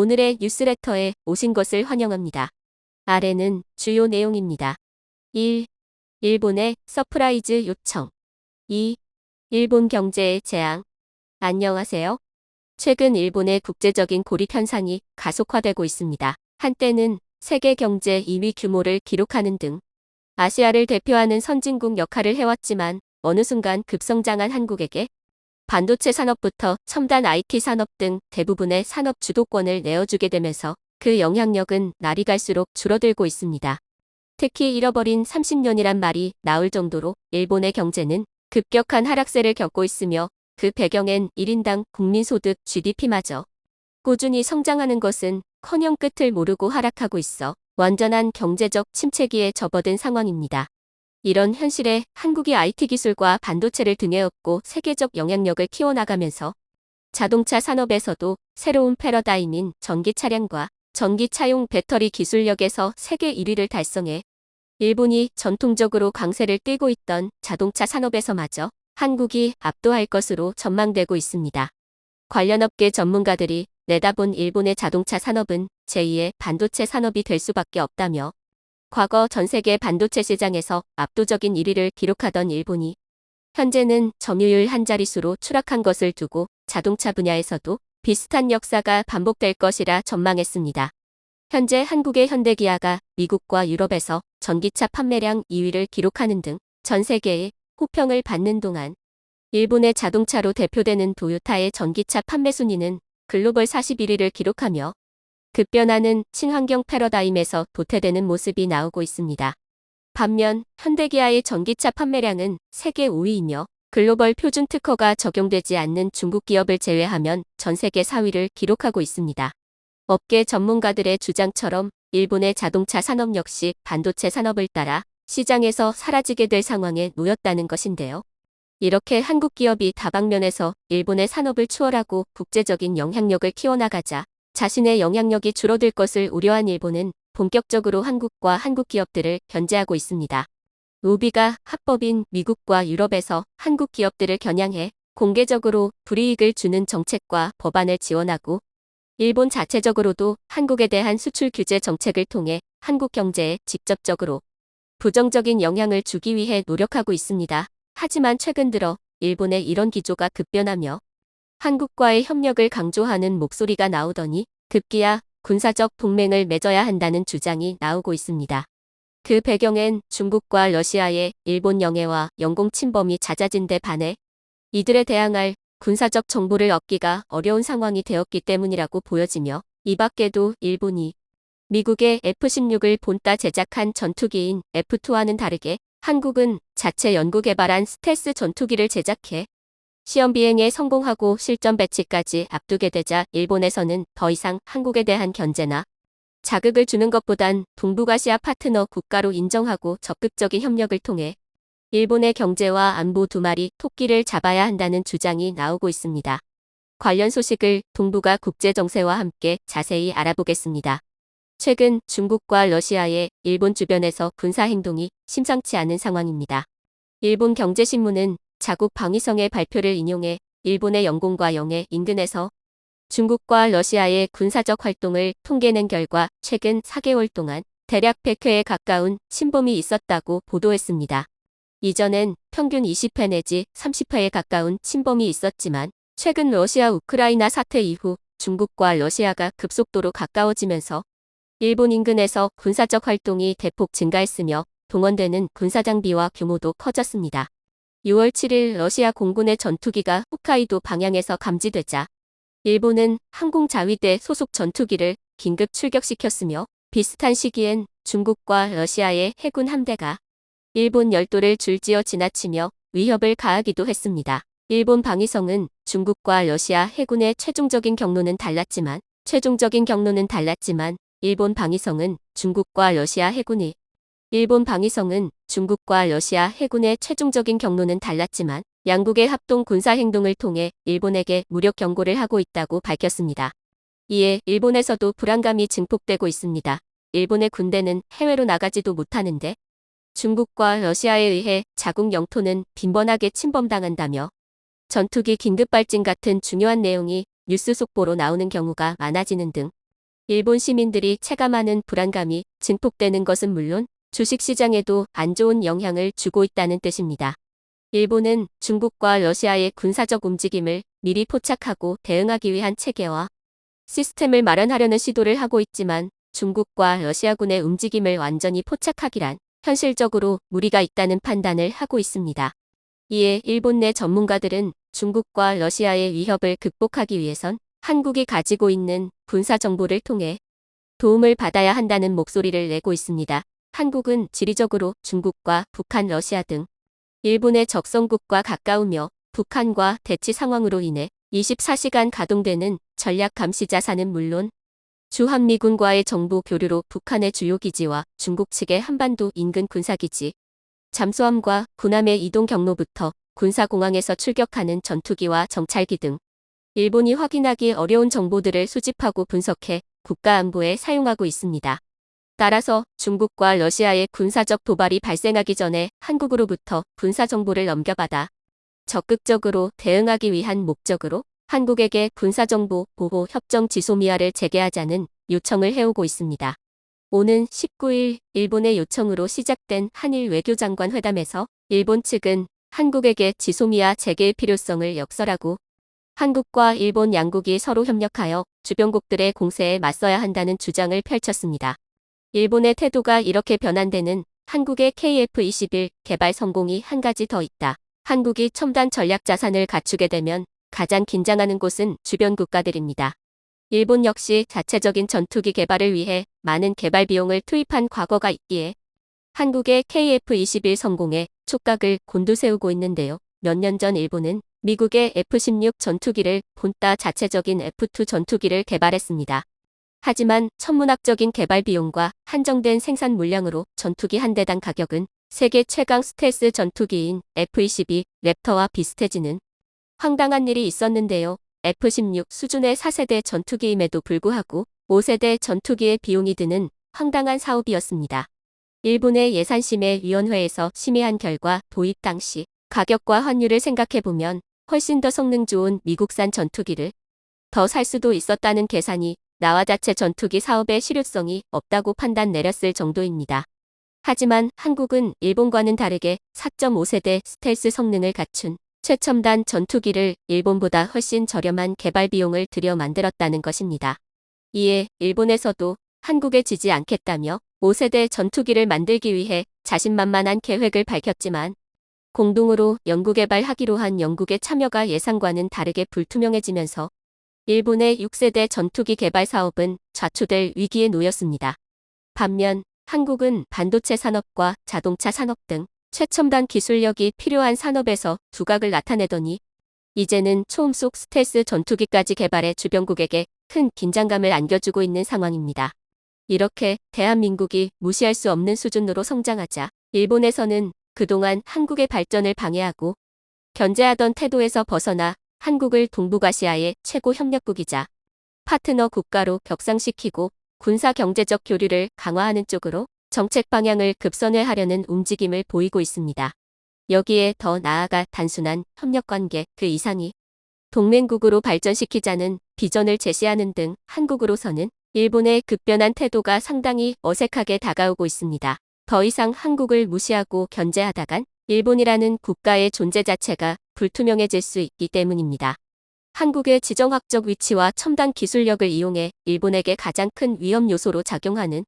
오늘의 뉴스레터에 오신 것을 환영합니다. 아래는 주요 내용입니다. 1. 일본의 서프라이즈 요청. 2. 일본 경제의 재앙. 안녕하세요. 최근 일본의 국제적인 고립 현상이 가속화되고 있습니다. 한때는 세계 경제 2위 규모를 기록하는 등 아시아를 대표하는 선진국 역할을 해왔지만 어느 순간 급성장한 한국에게 반도체 산업부터 첨단 IT 산업 등 대부분의 산업 주도권을 내어주게 되면서 그 영향력은 날이 갈수록 줄어들고 있습니다. 특히 잃어버린 30년이란 말이 나올 정도로 일본의 경제는 급격한 하락세를 겪고 있으며 그 배경엔 1인당 국민소득 GDP마저 꾸준히 성장하는 것은 커녕 끝을 모르고 하락하고 있어 완전한 경제적 침체기에 접어든 상황입니다. 이런 현실에 한국이 IT 기술과 반도체를 등에 업고 세계적 영향력을 키워나가면서 자동차 산업에서도 새로운 패러다임인 전기 차량과 전기차용 배터리 기술력에서 세계 1위를 달성해 일본이 전통적으로 강세를 띠고 있던 자동차 산업에서마저 한국이 압도할 것으로 전망되고 있습니다. 관련 업계 전문가들이 내다본 일본의 자동차 산업은 제2의 반도체 산업이 될 수밖에 없다며 과거 전 세계 반도체 시장에서 압도적인 1위를 기록하던 일본이 현재는 점유율 한 자릿수로 추락한 것을 두고 자동차 분야에서도 비슷한 역사가 반복될 것이라 전망했습니다. 현재 한국의 현대기아가 미국과 유럽에서 전기차 판매량 2위를 기록하는 등 전 세계의 호평을 받는 동안 일본의 자동차로 대표되는 도요타의 전기차 판매 순위는 글로벌 41위를 기록하며 급변하는 친환경 패러다임에서 도태되는 모습이 나오고 있습니다. 반면 현대기아의 전기차 판매량은 세계 5위이며 글로벌 표준 특허가 적용되지 않는 중국 기업을 제외하면 전 세계 4위를 기록하고 있습니다. 업계 전문가들의 주장처럼 일본의 자동차 산업 역시 반도체 산업을 따라 시장에서 사라지게 될 상황에 놓였다는 것인데요. 이렇게 한국 기업이 다방면에서 일본의 산업을 추월하고 국제적인 영향력을 키워나가자 자신의 영향력이 줄어들 것을 우려한 일본은 본격적으로 한국과 한국 기업들을 견제하고 있습니다. 로비가 합법인 미국과 유럽에서 한국 기업들을 겨냥해 공개적으로 불이익을 주는 정책과 법안을 지원하고 일본 자체적으로도 한국에 대한 수출 규제 정책을 통해 한국 경제에 직접적으로 부정적인 영향을 주기 위해 노력하고 있습니다. 하지만 최근 들어 일본의 이런 기조가 급변하며 한국과의 협력을 강조하는 목소리가 나오더니 급기야 군사적 동맹을 맺어야 한다는 주장이 나오고 있습니다. 그 배경엔 중국과 러시아의 일본 영해와 영공 침범이 잦아진 데 반해 이들에 대항할 군사적 정보를 얻기가 어려운 상황이 되었기 때문이라고 보여지며 이 밖에도 일본이 미국의 F-16을 본따 제작한 전투기인 F-2와는 다르게 한국은 자체 연구개발한 스텔스 전투기를 제작해 시험 비행에 성공하고 실전 배치까지 앞두게 되자 일본에서는 더 이상 한국에 대한 견제나 자극을 주는 것보단 동북아시아 파트너 국가로 인정하고 적극적인 협력을 통해 일본의 경제와 안보 두 마리 토끼를 잡아야 한다는 주장이 나오고 있습니다. 관련 소식을 동북아 국제정세와 함께 자세히 알아보겠습니다. 최근 중국과 러시아의 일본 주변에서 군사행동이 심상치 않은 상황입니다. 일본 경제신문은 자국 방위성의 발표를 인용해 일본의 영공과 영해 인근에서 중국과 러시아의 군사적 활동을 통계낸 결과 최근 4개월 동안 대략 100회에 가까운 침범이 있었다고 보도했습니다. 이전엔 평균 20회 내지 30회에 가까운 침범이 있었지만 최근 러시아 우크라이나 사태 이후 중국과 러시아가 급속도로 가까워지면서 일본 인근에서 군사적 활동이 대폭 증가했으며 동원되는 군사장비와 규모도 커졌습니다. 6월 7일 러시아 공군의 전투기가 홋카이도 방향에서 감지되자 일본은 항공자위대 소속 전투기를 긴급 출격시켰으며 비슷한 시기엔 중국과 러시아의 해군 함대가 일본 열도를 줄지어 지나치며 위협을 가하기도 했습니다. 일본 방위성은 중국과 러시아 해군의 최종적인 경로는 달랐지만 일본 방위성은 중국과 러시아 해군의 최종적인 경로는 달랐지만 양국의 합동 군사행동을 통해 일본에게 무력 경고를 하고 있다고 밝혔습니다. 이에 일본에서도 불안감이 증폭되고 있습니다. 일본의 군대는 해외로 나가지도 못하는데 중국과 러시아에 의해 자국 영토는 빈번하게 침범당한다며 전투기 긴급 발진 같은 중요한 내용이 뉴스 속보로 나오는 경우가 많아지는 등 일본 시민들이 체감하는 불안감이 증폭되는 것은 물론 주식시장에도 안 좋은 영향을 주고 있다는 뜻입니다. 일본은 중국과 러시아의 군사적 움직임을 미리 포착하고 대응하기 위한 체계와 시스템을 마련하려는 시도를 하고 있지만 중국과 러시아군의 움직임을 완전히 포착하기란 현실적으로 무리가 있다는 판단을 하고 있습니다. 이에 일본 내 전문가들은 중국과 러시아의 위협을 극복하기 위해선 한국이 가지고 있는 군사 정보를 통해 도움을 받아야 한다는 목소리를 내고 있습니다. 한국은 지리적으로 중국과 북한, 러시아 등 일본의 적성국과 가까우며 북한과 대치 상황으로 인해 24시간 가동되는 전략 감시 자산은 물론 주한미군과의 정보 교류로 북한의 주요 기지와 중국 측의 한반도 인근 군사기지, 잠수함과 군함의 이동 경로부터 군사공항에서 출격하는 전투기와 정찰기 등 일본이 확인하기 어려운 정보들을 수집하고 분석해 국가 안보에 사용하고 있습니다. 따라서 중국과 러시아의 군사적 도발이 발생하기 전에 한국으로부터 군사 정보를 넘겨받아 적극적으로 대응하기 위한 목적으로 한국에게 군사정보 보호 협정 지소미아를 재개하자는 요청을 해오고 있습니다. 오는 19일 일본의 요청으로 시작된 한일 외교장관 회담에서 일본 측은 한국에게 지소미아 재개의 필요성을 역설하고 한국과 일본 양국이 서로 협력하여 주변국들의 공세에 맞서야 한다는 주장을 펼쳤습니다. 일본의 태도가 이렇게 변환되는 한국의 KF-21 개발 성공이 한 가지 더 있다. 한국이 첨단 전략 자산을 갖추게 되면 가장 긴장하는 곳은 주변 국가들입니다. 일본 역시 자체적인 전투기 개발을 위해 많은 개발 비용을 투입한 과거가 있기에 한국의 KF-21 성공에 촉각을 곤두세우고 있는데요. 몇 년 전 일본은 미국의 F-16 전투기를 본따 자체적인 F-2 전투기를 개발했습니다. 하지만 천문학적인 개발 비용과 한정된 생산 물량으로 전투기 한 대당 가격은 세계 최강 스텔스 전투기인 F-22 랩터와 비슷해지는 황당한 일이 있었는데요. F-16 수준의 4세대 전투기임에도 불구하고 5세대 전투기의 비용이 드는 황당한 사업이었습니다. 일본의 예산심의위원회에서 심의한 결과 도입 당시 가격과 환율을 생각해보면 훨씬 더 성능 좋은 미국산 전투기를 더 살 수도 있었다는 계산이 나와 자체 전투기 사업의 실효성이 없다고 판단 내렸을 정도입니다. 하지만 한국은 일본과는 다르게 4.5세대 스텔스 성능을 갖춘 최첨단 전투기를 일본보다 훨씬 저렴한 개발 비용을 들여 만들었다는 것입니다. 이에 일본에서도 한국에 지지 않겠다며 5세대 전투기를 만들기 위해 자신만만한 계획을 밝혔지만 공동으로 연구개발하기로 한 영국의 참여가 예상과는 다르게 불투명해지면서 일본의 6세대 전투기 개발 사업은 좌초될 위기에 놓였습니다. 반면 한국은 반도체 산업과 자동차 산업 등 최첨단 기술력이 필요한 산업에서 두각을 나타내더니 이제는 초음속 스텔스 전투기까지 개발해 주변국에게 큰 긴장감을 안겨주고 있는 상황입니다. 이렇게 대한민국이 무시할 수 없는 수준으로 성장하자 일본에서는 그동안 한국의 발전을 방해하고 견제하던 태도에서 벗어나 한국을 동북아시아의 최고 협력국이자 파트너 국가로 격상시키고 군사-경제적 교류를 강화하는 쪽으로 정책 방향을 급선회하려는 움직임을 보이고 있습니다. 여기에 더 나아가 단순한 협력관계 그 이상이 동맹국으로 발전시키자는 비전을 제시하는 등 한국으로서는 일본의 급변한 태도가 상당히 어색하게 다가오고 있습니다. 더 이상 한국을 무시하고 견제하다간 일본이라는 국가의 존재 자체가 불투명해질 수 있기 때문입니다. 한국의 지정학적 위치와 첨단 기술력을 이용해 일본에게 가장 큰 위험 요소로 작용하는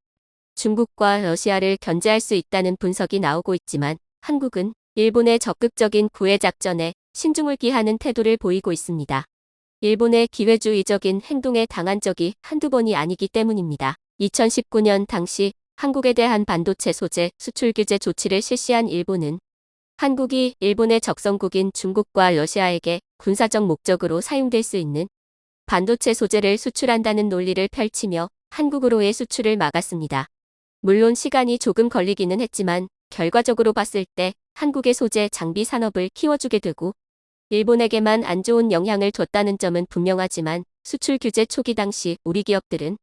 중국과 러시아를 견제할 수 있다는 분석이 나오고 있지만 한국은 일본의 적극적인 구애 작전에 신중을 기하는 태도를 보이고 있습니다. 일본의 기회주의적인 행동에 당한 적이 한두 번이 아니기 때문입니다. 2019년 당시 한국에 대한 반도체 소재 수출 규제 조치를 실시한 일본은 한국이 일본의 적성국인 중국과 러시아에게 군사적 목적으로 사용될 수 있는 반도체 소재를 수출한다는 논리를 펼치며 한국으로의 수출을 막았습니다. 물론 시간이 조금 걸리기는 했지만 결과적으로 봤을 때 한국의 소재 장비 산업을 키워주게 되고 일본에게만 안 좋은 영향을 줬다는 점은 분명하지만 수출 규제 초기 당시 우리 기업들은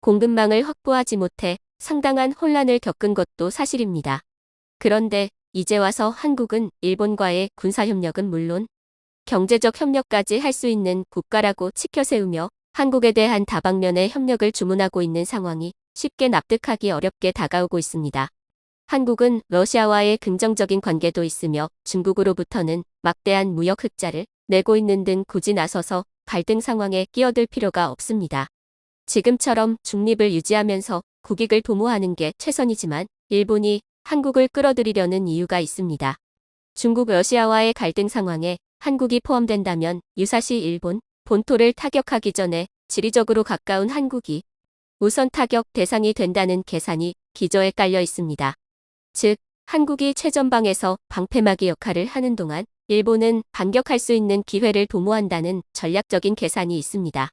공급망을 확보하지 못해 상당한 혼란을 겪은 것도 사실입니다. 그런데 이제 와서 한국은 일본과의 군사협력은 물론 경제적 협력까지 할 수 있는 국가라고 치켜세우며 한국에 대한 다방면의 협력을 주문하고 있는 상황이 쉽게 납득하기 어렵게 다가오고 있습니다. 한국은 러시아와의 긍정적인 관계도 있으며 중국으로부터는 막대한 무역 흑자를 내고 있는 등 굳이 나서서 갈등 상황에 끼어들 필요가 없습니다. 지금처럼 중립을 유지하면서 국익을 도모하는 게 최선이지만 일본이 한국을 끌어들이려는 이유가 있습니다. 중국 러시아와의 갈등 상황에 한국이 포함된다면 유사시 일본 본토를 타격하기 전에 지리적으로 가까운 한국이 우선 타격 대상이 된다는 계산이 기저에 깔려 있습니다. 즉, 한국이 최전방에서 방패막이 역할을 하는 동안 일본은 반격할 수 있는 기회를 도모한다는 전략적인 계산이 있습니다.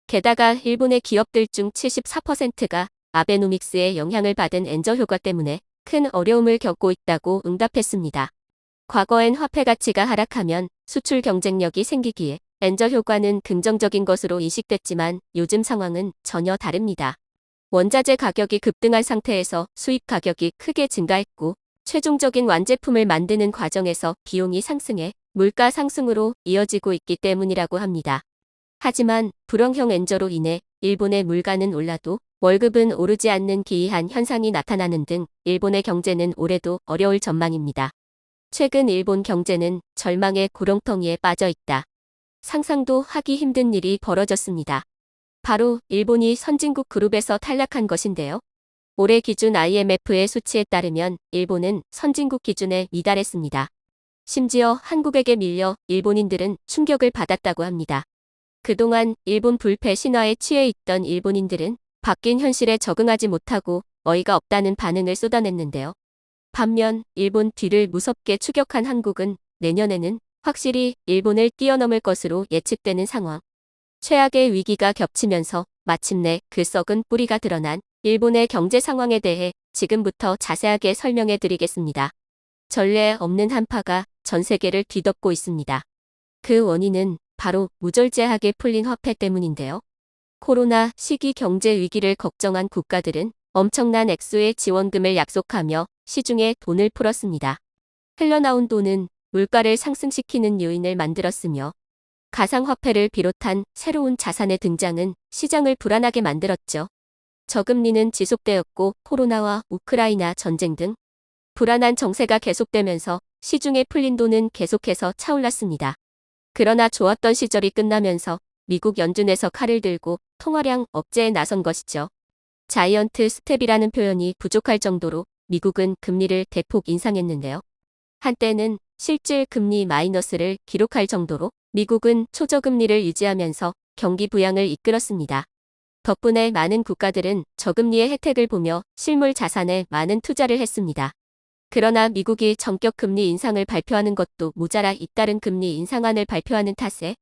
게다가 일본의 기업들 중 74%가 아베노믹스의 영향을 받은 엔저 효과 때문에 큰 어려움을 겪고 있다고 응답했습니다. 과거엔 화폐 가치가 하락하면 수출 경쟁력이 생기기에 엔저 효과는 긍정적인 것으로 인식됐지만 요즘 상황은 전혀 다릅니다. 원자재 가격이 급등한 상태에서 수입 가격이 크게 증가했고 최종적인 완제품을 만드는 과정에서 비용이 상승해 물가 상승으로 이어지고 있기 때문이라고 합니다. 하지만 불황형 엔저로 인해 일본의 물가는 올라도 월급은 오르지 않는 기이한 현상이 나타나는 등 일본의 경제는 올해도 어려울 전망입니다. 최근 일본 경제는 절망의 구렁텅이에 빠져 있다. 상상도 하기 힘든 일이 벌어졌습니다. 바로 일본이 선진국 그룹에서 탈락한 것인데요. 올해 기준 IMF의 수치에 따르면 일본은 선진국 기준에 미달했습니다. 심지어 한국에게 밀려 일본인들은 충격을 받았다고 합니다. 그동안 일본 불패 신화에 취해 있던 일본인들은 바뀐 현실에 적응하지 못하고 어이가 없다는 반응을 쏟아냈는데요. 반면 일본 뒤를 무섭게 추격한 한국은 내년에는 확실히 일본을 뛰어넘을 것으로 예측되는 상황. 최악의 위기가 겹치면서 마침내 그 썩은 뿌리가 드러난 일본의 경제 상황에 대해 지금부터 자세하게 설명해 드리겠습니다. 전례 없는 한파가 전 세계를 뒤덮고 있습니다. 그 원인은 바로 무절제하게 풀린 화폐 때문인데요. 코로나 시기 경제 위기를 걱정한 국가들은 엄청난 액수의 지원금을 약속하며 시중에 돈을 풀었습니다. 흘러나온 돈은 물가를 상승시키는 요인을 만들었으며 가상화폐를 비롯한 새로운 자산의 등장은 시장을 불안하게 만들었죠. 저금리는 지속되었고 코로나와 우크라이나 전쟁 등 불안한 정세가 계속되면서 시중에 풀린 돈은 계속해서 차올랐습니다. 그러나 좋았던 시절이 끝나면서 미국 연준에서 칼을 들고 통화량 억제에 나선 것이죠. 자이언트 스텝이라는 표현이 부족할 정도로 미국은 금리를 대폭 인상했는데요. 한때는 실질 금리 마이너스를 기록할 정도로 미국은 초저금리를 유지하면서 경기 부양을 이끌었습니다. 덕분에 많은 국가들은 저금리의 혜택을 보며 실물 자산에 많은 투자를 했습니다. 그러나 미국이 전격 금리 인상을 발표하는 것도 모자라 잇따른 금리 인상안을 발표하는 탓에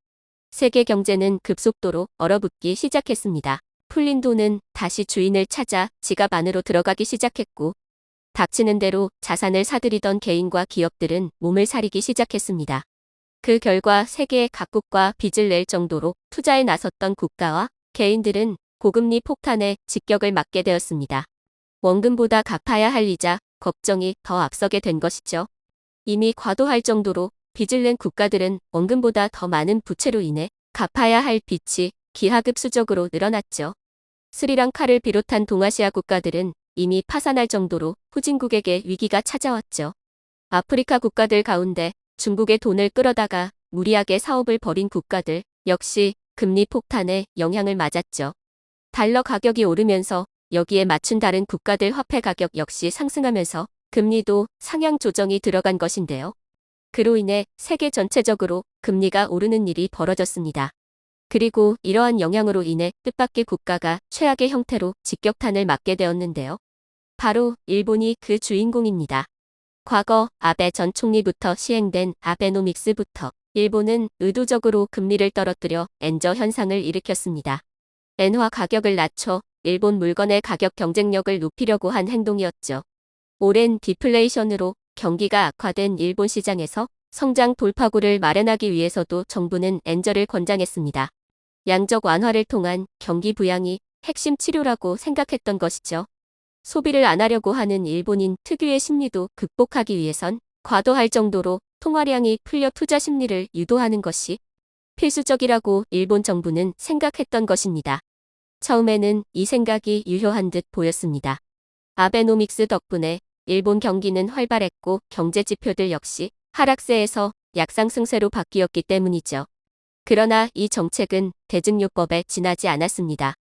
세계 경제는 급속도로 얼어붙기 시작했습니다. 풀린 돈은 다시 주인을 찾아 지갑 안으로 들어가기 시작했고 닥치는 대로 자산을 사들이던 개인과 기업들은 몸을 사리기 시작했습니다. 그 결과 세계 각국과 빚을 낼 정도로 투자에 나섰던 국가와 개인들은 고금리 폭탄에 직격을 맞게 되었습니다. 원금보다 갚아야 할 이자, 걱정이 더 앞서게 된 것이죠. 이미 과도할 정도로 빚을 낸 국가들은 원금보다 더 많은 부채로 인해 갚아야 할 빚이 기하급수적으로 늘어났죠. 스리랑카를 비롯한 동아시아 국가들은 이미 파산할 정도로 후진국에게 위기가 찾아왔죠. 아프리카 국가들 가운데 중국의 돈을 끌어다가 무리하게 사업을 벌인 국가들 역시 금리 폭탄에 영향을 맞았죠. 달러 가격이 오르면서 여기에 맞춘 다른 국가들 화폐 가격 역시 상승하면서 금리도 상향 조정이 들어간 것인데요. 그로 인해 세계 전체적으로 금리가 오르는 일이 벌어졌습니다. 그리고 이러한 영향으로 인해 뜻밖의 국가가 최악의 형태로 직격탄을 맞게 되었는데요. 바로 일본이 그 주인공입니다. 과거 아베 전 총리부터 시행된 아베노믹스부터 일본은 의도적으로 금리를 떨어뜨려 엔저 현상을 일으켰습니다. 엔화 가격을 낮춰 일본 물건의 가격 경쟁력을 높이려고 한 행동이었죠. 오랜 디플레이션으로 경기가 악화된 일본 시장에서 성장 돌파구를 마련하기 위해서도 정부는 엔저를 권장했습니다. 양적 완화를 통한 경기 부양이 핵심 치료라고 생각했던 것이죠. 소비를 안 하려고 하는 일본인 특유의 심리도 극복하기 위해선 과도할 정도로 통화량이 풀려 투자 심리를 유도하는 것이 필수적이라고 일본 정부는 생각했던 것입니다. 처음에는 이 생각이 유효한 듯 보였습니다. 아베노믹스 덕분에 일본 경기는 활발했고 경제 지표들 역시 하락세에서 약상승세로 바뀌었기 때문이죠. 그러나 이 정책은 대증요법에 지나지 않았습니다.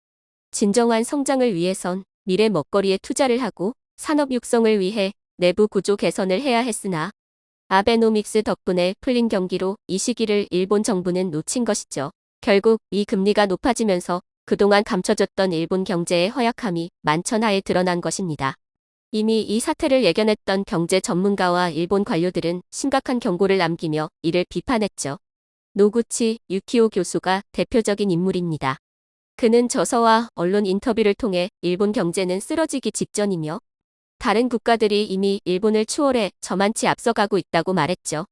진정한 성장을 위해선 미래 먹거리에 투자를 하고 산업 육성을 위해 내부 구조 개선을 해야 했으나 아베노믹스 덕분에 풀린 경기로 이 시기를 일본 정부는 놓친 것이죠. 결국 이 금리가 높아지면서 그동안 감춰졌던 일본 경제의 허약함이 만천하에 드러난 것입니다. 이미 이 사태를 예견했던 경제 전문가와 일본 관료들은 심각한 경고를 남기며 이를 비판했죠. 노구치 유키오 교수가 대표적인 인물입니다. 그는 저서와 언론 인터뷰를 통해 일본 경제는 쓰러지기 직전이며 다른 국가들이 이미 일본을 추월해 저만치 앞서가고 있다고 말했죠.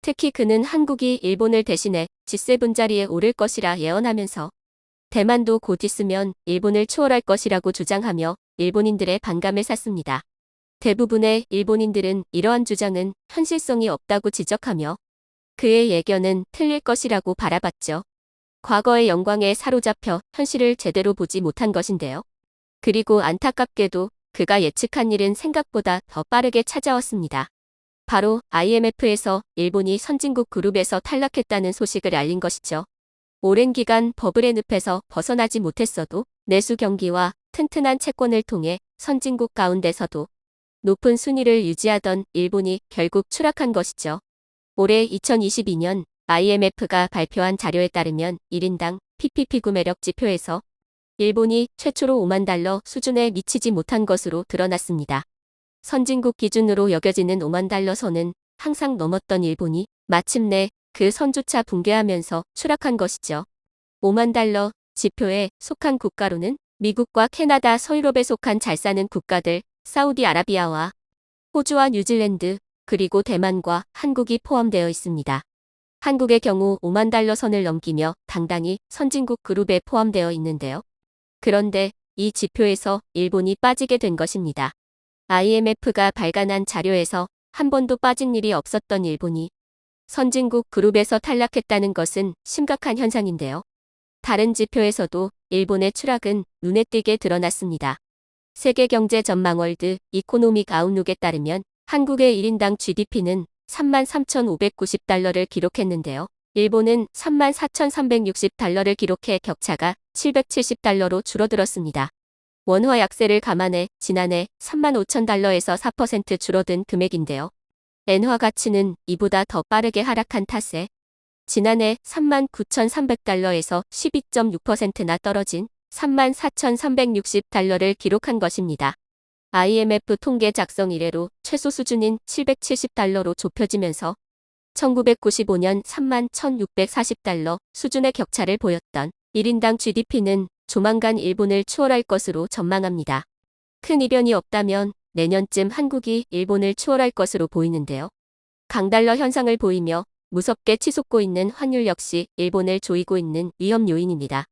특히 그는 한국이 일본을 대신해 G7 자리에 오를 것이라 예언하면서 대만도 곧 있으면 일본을 추월할 것이라고 주장하며 일본인들의 반감을 샀습니다. 대부분의 일본인들은 이러한 주장은 현실성이 없다고 지적하며 그의 예견은 틀릴 것이라고 바라봤죠. 과거의 영광에 사로잡혀 현실을 제대로 보지 못한 것인데요. 그리고 안타깝게도 그가 예측한 일은 생각보다 더 빠르게 찾아왔습니다. 바로 IMF에서 일본이 선진국 그룹에서 탈락했다는 소식을 알린 것이죠. 오랜 기간 버블의 늪에서 벗어나지 못했어도 내수 경기와 튼튼한 채권을 통해 선진국 가운데서도 높은 순위를 유지하던 일본이 결국 추락한 것이죠. 올해 2022년 IMF가 발표한 자료에 따르면 1인당 PPP 구매력 지표에서 일본이 최초로 5만 달러 수준에 미치지 못한 것으로 드러났습니다. 선진국 기준으로 여겨지는 5만 달러 선은 항상 넘었던 일본이 마침내 그 선조차 붕괴하면서 추락한 것이죠. 5만 달러 지표에 속한 국가로는 미국과 캐나다, 서유럽에 속한 잘 사는 국가들, 사우디아라비아와 호주와 뉴질랜드, 그리고 대만과 한국이 포함되어 있습니다. 한국의 경우 5만 달러 선을 넘기며 당당히 선진국 그룹에 포함되어 있는데요. 그런데 이 지표에서 일본이 빠지게 된 것입니다. IMF가 발간한 자료에서 한 번도 빠진 일이 없었던 일본이 선진국 그룹에서 탈락했다는 것은 심각한 현상인데요. 다른 지표에서도 일본의 추락은 눈에 띄게 드러났습니다. 세계경제 전망 월드 이코노믹 아웃룩에 따르면 한국의 1인당 GDP는 33,590달러를 기록했는데요. 일본은 34,360달러를 기록해 격차가 770달러로 줄어들었습니다. 원화 약세를 감안해 지난해 35,000달러에서 4% 줄어든 금액인데요. 엔화 가치는 이보다 더 빠르게 하락한 탓에 지난해 39,300달러에서 12.6%나 떨어진 34,360달러를 기록한 것입니다. IMF 통계 작성 이래로 최소 수준인 770달러로 좁혀지면서 1995년 31,640달러 수준의 격차를 보였던 1인당 GDP는 조만간 일본을 추월할 것으로 전망합니다. 큰 이변이 없다면 내년쯤 한국이 일본을 추월할 것으로 보이는데요. 강달러 현상을 보이며 무섭게 치솟고 있는 환율 역시 일본을 조이고 있는 위험 요인입니다.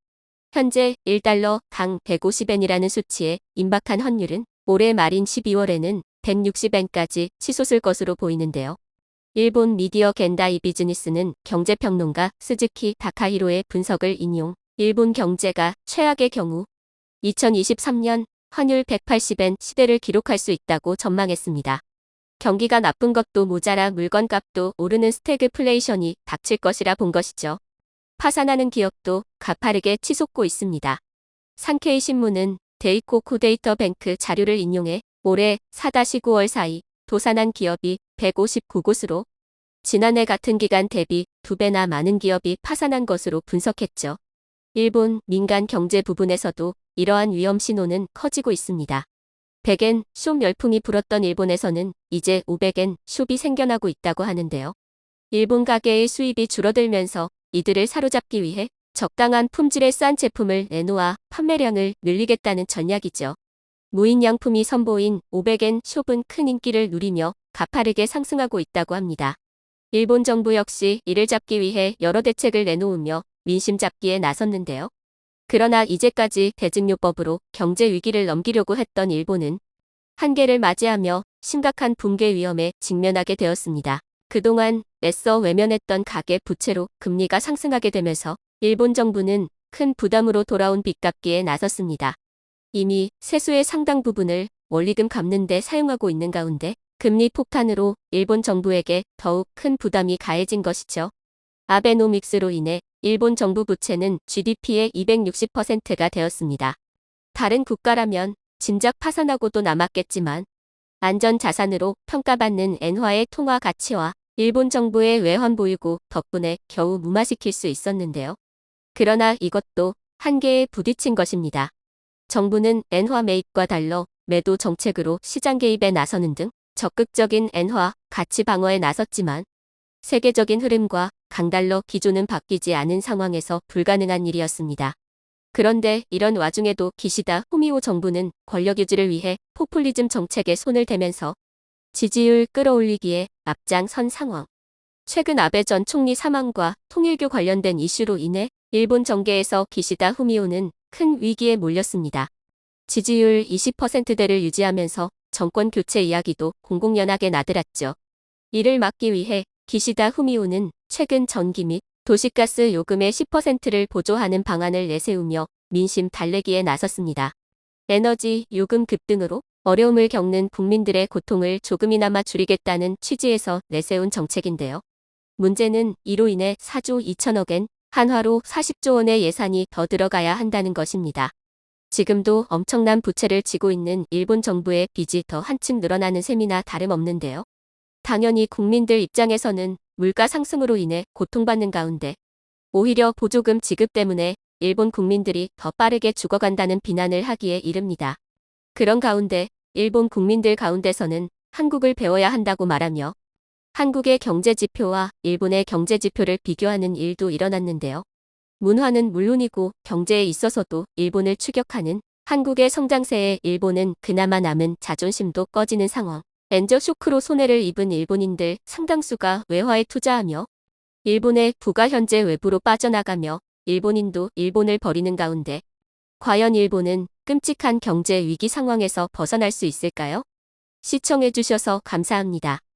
현재 1달러 당 150엔이라는 수치에 임박한 환율은 올해 말인 12월에는 160엔까지 치솟을 것으로 보이는데요. 일본 미디어 겐다이 비즈니스는 경제평론가 스즈키 다카히로의 분석을 인용, 일본 경제가 최악의 경우 2023년 환율 180엔 시대를 기록할 수 있다고 전망했습니다. 경기가 나쁜 것도 모자라 물건값도 오르는 스태그플레이션이 닥칠 것이라 본 것이죠. 파산하는 기업도 가파르게 치솟고 있습니다. 산케이 신문은 데이코 코데이터 뱅크 자료를 인용해 올해 4-9월 사이 도산한 기업이 159곳으로 지난해 같은 기간 대비 2배나 많은 기업이 파산한 것으로 분석했죠. 일본 민간 경제 부분에서도 이러한 위험 신호는 커지고 있습니다. 100엔 숍 열풍이 불었던 일본에서는 이제 500엔 숍이 생겨나고 있다고 하는데요. 일본 가게의 수입이 줄어들면서 이들을 사로잡기 위해 적당한 품질의 싼 제품을 내놓아 판매량을 늘리겠다는 전략이죠. 무인양품이 선보인 500엔 숍은 큰 인기를 누리며 가파르게 상승하고 있다고 합니다. 일본 정부 역시 이를 잡기 위해 여러 대책을 내놓으며 민심 잡기에 나섰는데요. 그러나 이제까지 대증요법으로 경제 위기를 넘기려고 했던 일본은 한계를 맞이하며 심각한 붕괴 위험에 직면하게 되었습니다. 그동안 애써 외면했던 가계 부채로 금리가 상승하게 되면서 일본 정부는 큰 부담으로 돌아온 빚 갚기에 나섰습니다. 이미 세수의 상당 부분을 원리금 갚는 데 사용하고 있는 가운데 금리 폭탄으로 일본 정부에게 더욱 큰 부담이 가해진 것이죠. 아베노믹스로 인해 일본 정부 부채는 GDP의 260%가 되었습니다. 다른 국가라면 진작 파산하고도 남았겠지만 안전자산으로 평가받는 엔화의 통화 가치와 일본 정부의 외환 보유고 덕분에 겨우 무마시킬 수 있었는데요. 그러나 이것도 한계에 부딪힌 것입니다. 정부는 엔화 매입과 달러 매도 정책으로 시장 개입에 나서는 등 적극적인 엔화 가치 방어에 나섰지만 세계적인 흐름과 강달러 기조는 바뀌지 않은 상황에서 불가능한 일이었습니다. 그런데 이런 와중에도 기시다 후미오 정부는 권력 유지를 위해 포퓰리즘 정책에 손을 대면서 지지율 끌어올리기에 앞장선 상황. 최근 아베 전 총리 사망과 통일교 관련된 이슈로 인해 일본 정계에서 기시다 후미오는 큰 위기에 몰렸습니다. 지지율 20%대를 유지하면서 정권 교체 이야기도 공공연하게 나들었죠. 이를 막기 위해 기시다 후미오는 최근 전기 및 도시가스 요금의 10%를 보조하는 방안을 내세우며 민심 달래기에 나섰습니다. 에너지 요금 급등으로 어려움을 겪는 국민들의 고통을 조금이나마 줄이겠다는 취지에서 내세운 정책인데요. 문제는 이로 인해 4조 2천억엔 한화로 40조 원의 예산이 더 들어가야 한다는 것입니다. 지금도 엄청난 부채를 지고 있는 일본 정부의 빚이 더 한층 늘어나는 셈이나 다름없는데요. 당연히 국민들 입장에서는 물가 상승으로 인해 고통받는 가운데 오히려 보조금 지급 때문에 일본 국민들이 더 빠르게 죽어간다는 비난을 하기에 이릅니다. 그런 가운데 일본 국민들 가운데서는 한국을 배워야 한다고 말하며 한국의 경제지표와 일본의 경제지표를 비교하는 일도 일어났는데요. 문화는 물론이고 경제에 있어서도 일본을 추격하는 한국의 성장세에 일본은 그나마 남은 자존심도 꺼지는 상황. 엔저 쇼크로 손해를 입은 일본인들 상당수가 외화에 투자하며 일본의 부가 현재 외부로 빠져나가며 일본인도 일본을 버리는 가운데 과연 일본은 끔찍한 경제 위기 상황에서 벗어날 수 있을까요? 시청해주셔서 감사합니다.